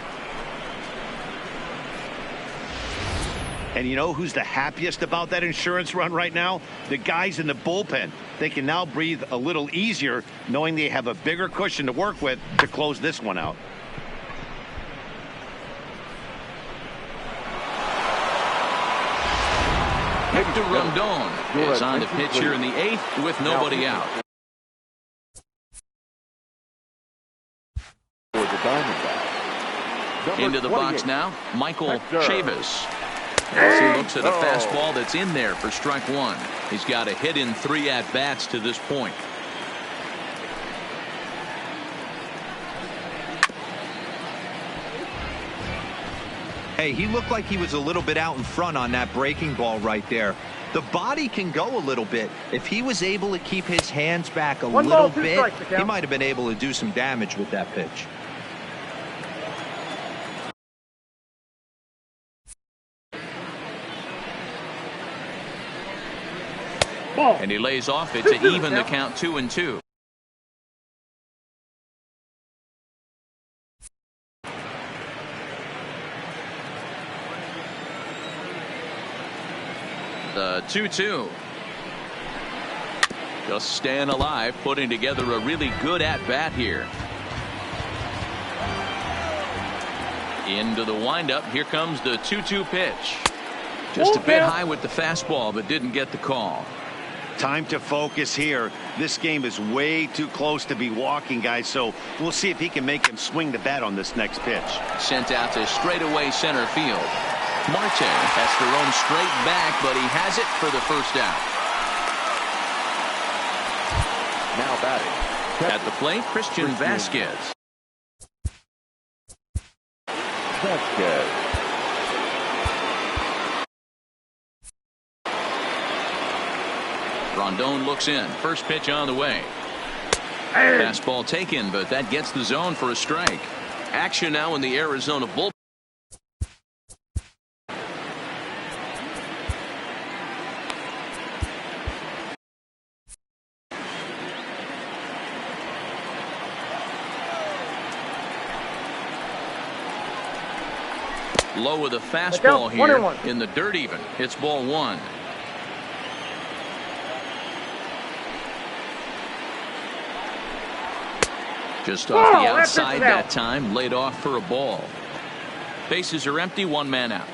And you know who's the happiest about that insurance run right now? The guys in the bullpen. They can now breathe a little easier knowing they have a bigger cushion to work with to close this one out. Hector Rondon is on the pitch here in the 8th with nobody out. For the Diamondbacks, Into the box now, Michael Chavis. As he looks at a fastball that's in there for strike one. He's got a hit in 3 at-bats to this point. Hey, he looked like he was a little bit out in front on that breaking ball right there. The body can go a little bit. If he was able to keep his hands back a little bit, he might have been able to do some damage with that pitch. And he lays off it to even the count 2-2. The 2-2. Just staying alive, putting together a really good at-bat here. Into the windup. Here comes the 2-2 pitch. Just a bit high with the fastball, but didn't get the call. Time to focus here. This game is way too close to be walking, guys, so we'll see if he can make him swing the bat on this next pitch. Sent out to straightaway center field. Marte has to roam straight back, but he has it for the first out. Now batting. At the plate, Christian Vasquez. Rondon looks in. First pitch on the way. Fastball taken, but that gets the zone for a strike. Action now in the Arizona bullpen. Low with a fastball here in the dirt even. It's ball one. Just off the outside that time, laid off for a ball. Bases are empty, 1 man out.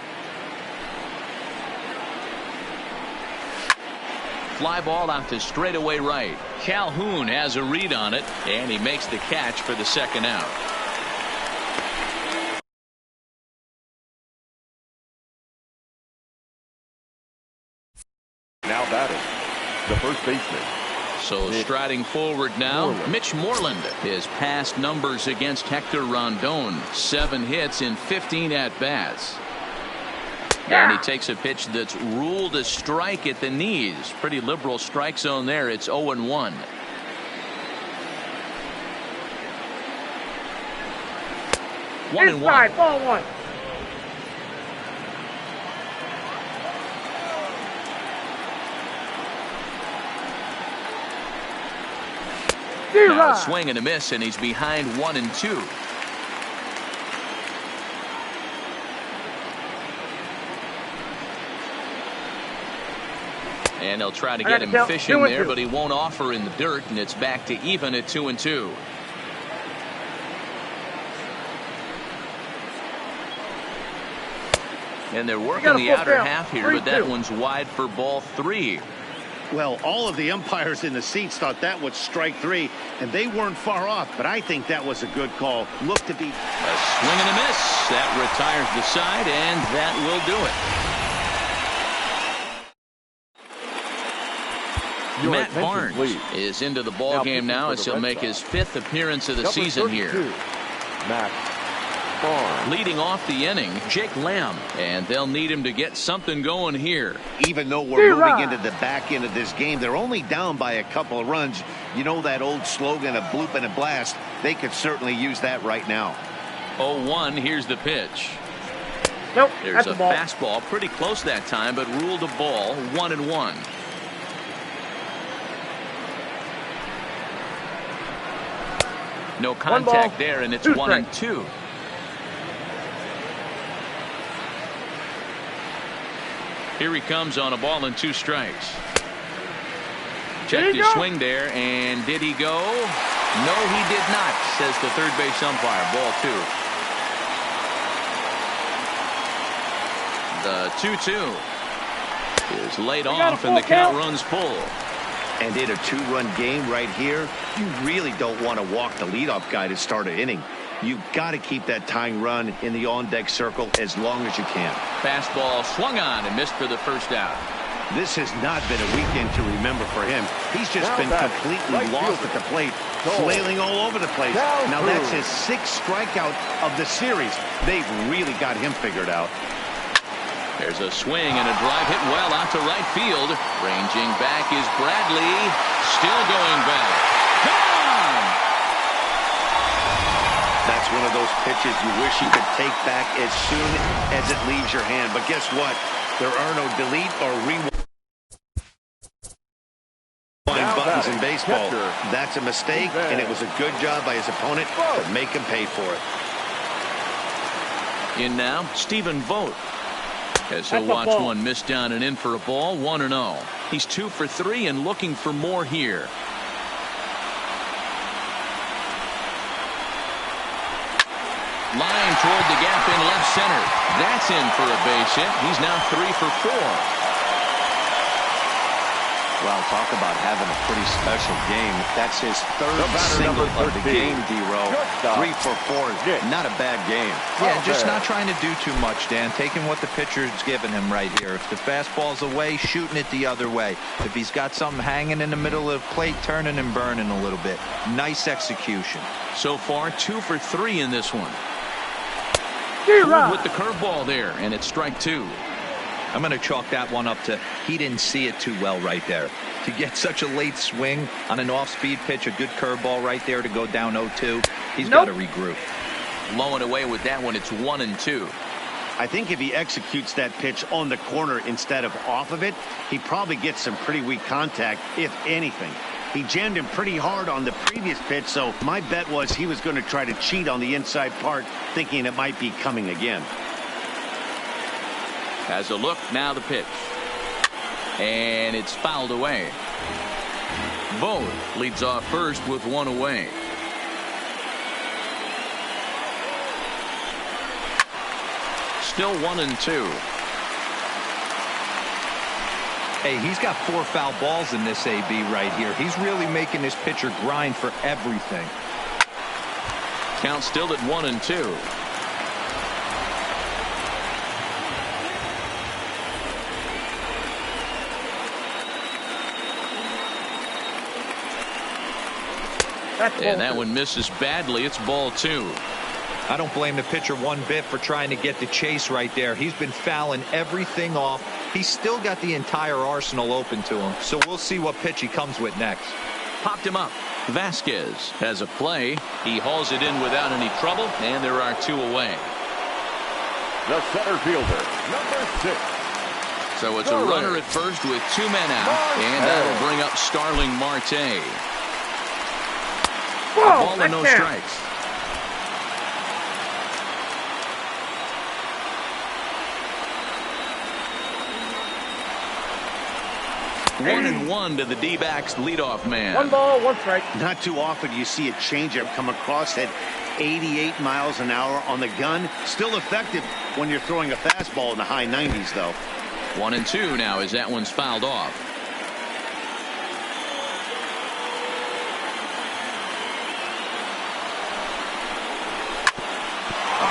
Fly ball out to straightaway right. Calhoun has a read on it, and he makes the catch for the second out. Now batting, the first baseman. So striding forward now, Mitch Moreland. His past numbers against Hector Rondon, 7 hits in 15 at-bats. And he takes a pitch that's ruled a strike at the knees. Pretty liberal strike zone there. It's 0-1. Inside, ball one. Now a swing and a miss, and he's behind 1-2. And they'll try to get him fishing there, but he won't offer in the dirt, and it's back to even at 2-2. And they're working the outer half here, but that one's wide for ball 3. Well, all of the umpires in the seats thought that was strike 3, and they weren't far off, but I think that was a good call. Looked to be a swing and a miss. That retires the side, and that will do it. Matt Barnes is into the ball game now as he'll make his 5th appearance of the season here. Matt Barnes. Leading off the inning, Jake Lamb, and they'll need him to get something going here. Even though we're moving into the back end of this game, they're only down by a couple of runs. You know that old slogan of bloop and a blast. They could certainly use that right now. 0-1. Here's the pitch. Nope, there's a fastball pretty close that time, but ruled a ball. 1-1. No contact there, and it's 1-2. Here he comes on a ball and 2 strikes. Checked his swing there, and did he go? No, he did not, says the third base umpire. Ball 2. The 2-2 is laid off, and the count runs full. And in a 2-run game right here, you really don't want to walk the leadoff guy to start an inning. You've got to keep that tying run in the on-deck circle as long as you can. Fastball swung on and missed for the first out. This has not been a weekend to remember for him. He's just been completely lost at the plate, flailing all over the place. Now that's his 6th strikeout of the series. They've really got him figured out. There's a swing and a drive hit well out to right field. Ranging back is Bradley. Still going back. Gone! That's one of those pitches you wish you could take back as soon as it leaves your hand. But guess what? There are no delete or rewind buttons in baseball. That's a mistake, and it was a good job by his opponent to make him pay for it. In now, Stephen Vogt. As he'll watch one miss down and in for a ball, 1-0. He's 2 for 3 and looking for more here. Line toward the gap in left center. That's in for a base hit. He's now 3 for 4. Well, talk about having a pretty special game. That's his 3rd single of the game, D-Row. 3 for 4. Not a bad game. Yeah, just not trying to do too much, Dan. Taking what the pitcher's giving him right here. If the fastball's away, shooting it the other way. If he's got something hanging in the middle of the plate, turning and burning a little bit. Nice execution. So far, 2 for 3 in this one. With the curveball there, and it's strike 2. I'm going to chalk that one up to he didn't see it too well right there. To get such a late swing on an off-speed pitch, a good curveball right there to go down 0-2, he's got to regroup. Low and away with that one, it's 1-2. I think if he executes that pitch on the corner instead of off of it, he probably gets some pretty weak contact, if anything. He jammed him pretty hard on the previous pitch, so my bet was he was going to try to cheat on the inside part, thinking it might be coming again. Has a look, now the pitch. And it's fouled away. Vogt leads off first with 1 away. Still 1-2. Hey, he's got 4 foul balls in this AB right here. He's really making this pitcher grind for everything. Count still at 1-2. And that one misses badly. It's ball 2. I don't blame the pitcher one bit for trying to get the chase right there. He's been fouling everything off. He's still got the entire arsenal open to him. So we'll see what pitch he comes with next. Popped him up. Vasquez has a play. He hauls it in without any trouble, and there are 2 away. The center fielder, number 6. So it's a runner at first with 2 men out, and that'll bring up Starling Marte. Ball and no strikes. One and 1 to the D-backs leadoff man. 1 ball, 1 strike. Not too often you see a changeup come across at 88 miles an hour on the gun. Still effective when you're throwing a fastball in the high 90s, though. 1-2 now as that one's fouled off.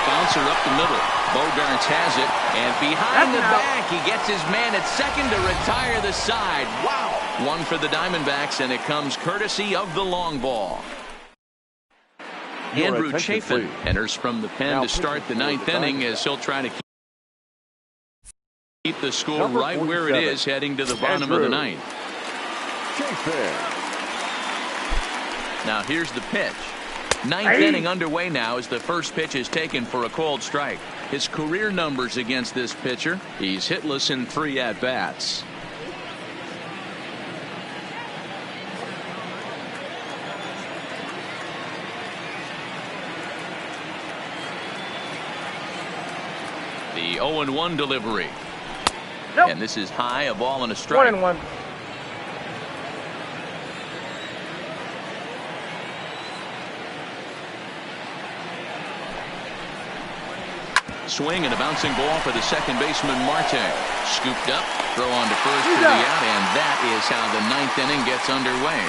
Bouncer up the middle. Bogarts has it, and behind the back, he gets his man at second to retire the side. Wow! 1 for the Diamondbacks, and it comes courtesy of the long ball. Andrew Chafin enters from the pen to start the 9th inning as he'll try to keep the score right where it is heading to the bottom of the 9th. Now here's the pitch. 9th inning underway now as the first pitch is taken for a called strike. His career numbers against this pitcher, he's hitless in 3 at-bats. The 0-1 delivery. Nope. And this is high, a ball and a strike. 1-1. Swing and a bouncing ball for the second baseman Marte. Scooped up, throw on to first for the out, and that is how the 9th inning gets underway.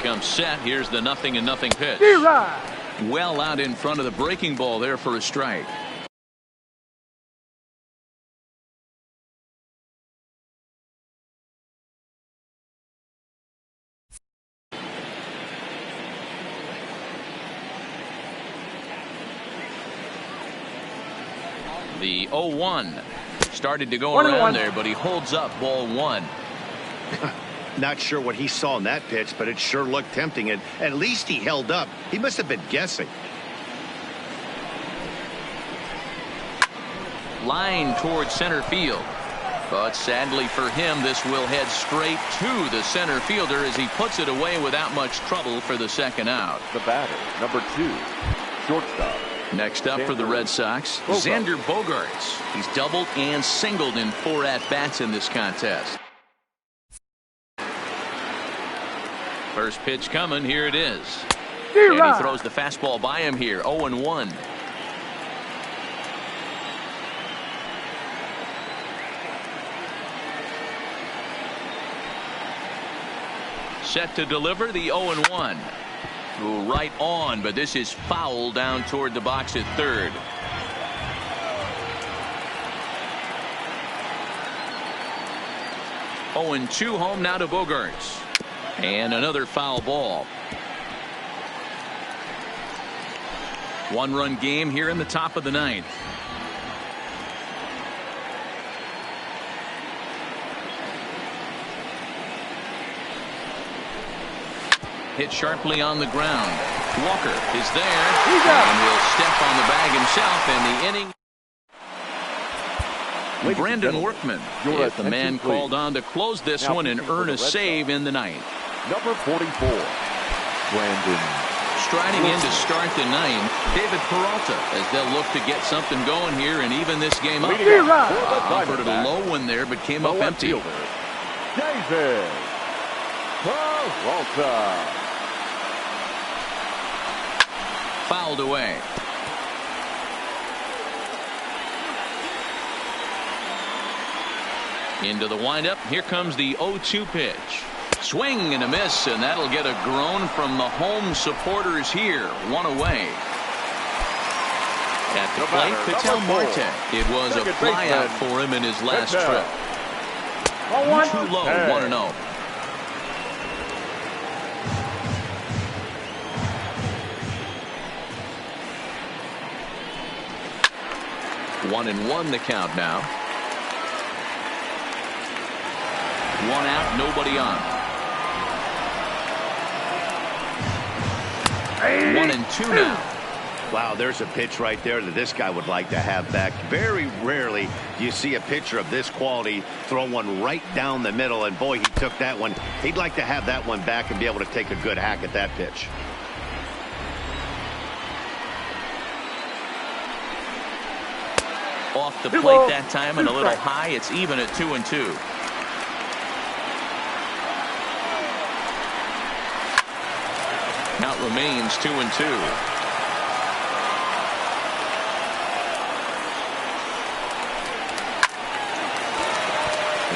comes set. Here's the 0-0 pitch. Well out in front of the breaking ball there for a strike. The 0-1 started to go around there, but he holds up ball one. Not sure what he saw in that pitch, but it sure looked tempting, and at least he held up. He must have been guessing. Line towards center field, but sadly for him, this will head straight to the center fielder as he puts it away without much trouble for the second out. The batter, number 2, shortstop. Next up for the Red Sox, Xander Bogaerts. He's doubled and singled in 4 at-bats in this contest. First pitch coming, here it is. And he throws the fastball by him here, 0-1. Set to deliver the 0-1. Right on, but this is foul down toward the box at third. Oh, and 2 home now to Bogaerts. And another foul ball. 1-run game here in the top of the 9th. Hit sharply on the ground. Walker is there and will step on the bag himself, and the inning. Brandon Workman is the man called on to close this one and earn a save in the 9th. Number 44, Brandon. Striding in to start the 9th, David Peralta, as they'll look to get something going here and even this game up. Offered it a low one there, but came up empty. David Peralta. Fouled away. Into the windup. Here comes the 0-2 pitch. Swing and a miss, and that'll get a groan from the home supporters here. 1 away. At the plate, Patel Marte. It was a flyout for him in his last trip. Too low, 1-0. One and 1 the count now. 1 out, nobody on. 1 and 2 now. Wow, there's a pitch right there that this guy would like to have back. Very rarely do you see a pitcher of this quality throw one right down the middle, and boy, he took that one. He'd like to have that one back and be able to take a good hack at that pitch. Off the plate that time and a little high. It's even at 2-2. Count remains 2-2.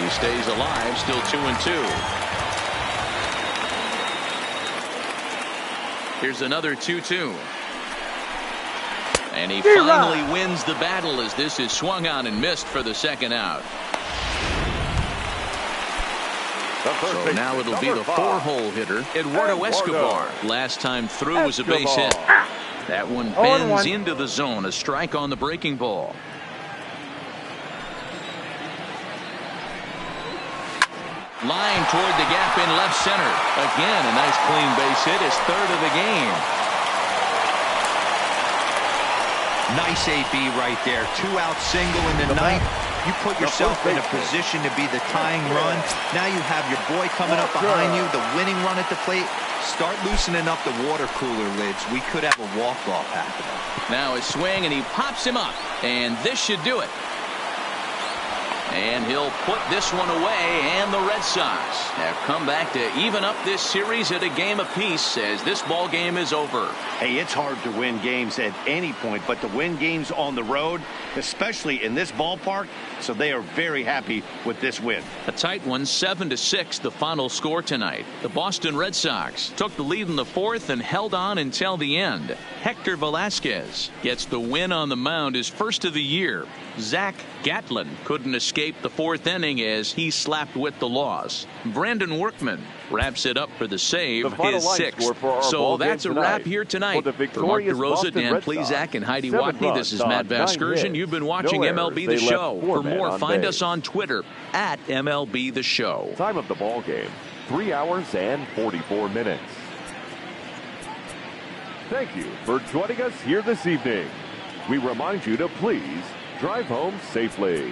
He stays alive, still 2-2. Here's another 2-2. And he finally wins the battle as this is swung on and missed for the second out. So now it'll be the 4-hole hitter, Eduardo Escobar. Last time through was a base hit. That one bends into the zone, a strike on the breaking ball. Line toward the gap in left center. Again, a nice clean base hit, his 3rd of the game. Nice AB right there. 2-out single in the 9th. You put yourself in a position to be the tying run. Now you have your boy coming up behind you, the winning run at the plate. Start loosening up the water cooler lids. We could have a walk-off happening. Now a swing, and he pops him up. And this should do it. And he'll put this one away, and the Red Sox have come back to even up this series at a game apiece as this ball game is over. Hey, it's hard to win games at any point, but to win games on the road, especially in this ballpark, so they are very happy with this win. A tight one, 7-6, the final score tonight. The Boston Red Sox took the lead in the fourth and held on until the end. Hector Velasquez gets the win on the mound, his first of the year. Zach Gatlin couldn't escape the fourth inning as he slapped with the loss. Brandon Workman wraps it up for the save, his sixth. So that's a wrap here tonight. For Mark DeRosa, Dan Plesac, and Heidi Watney, this is Matt Vasgersian. You've been watching MLB The Show. For more, find us on Twitter at MLB The Show. Time of the ball game, 3 hours and 44 minutes. Thank you for joining us here this evening. We remind you to please drive home safely.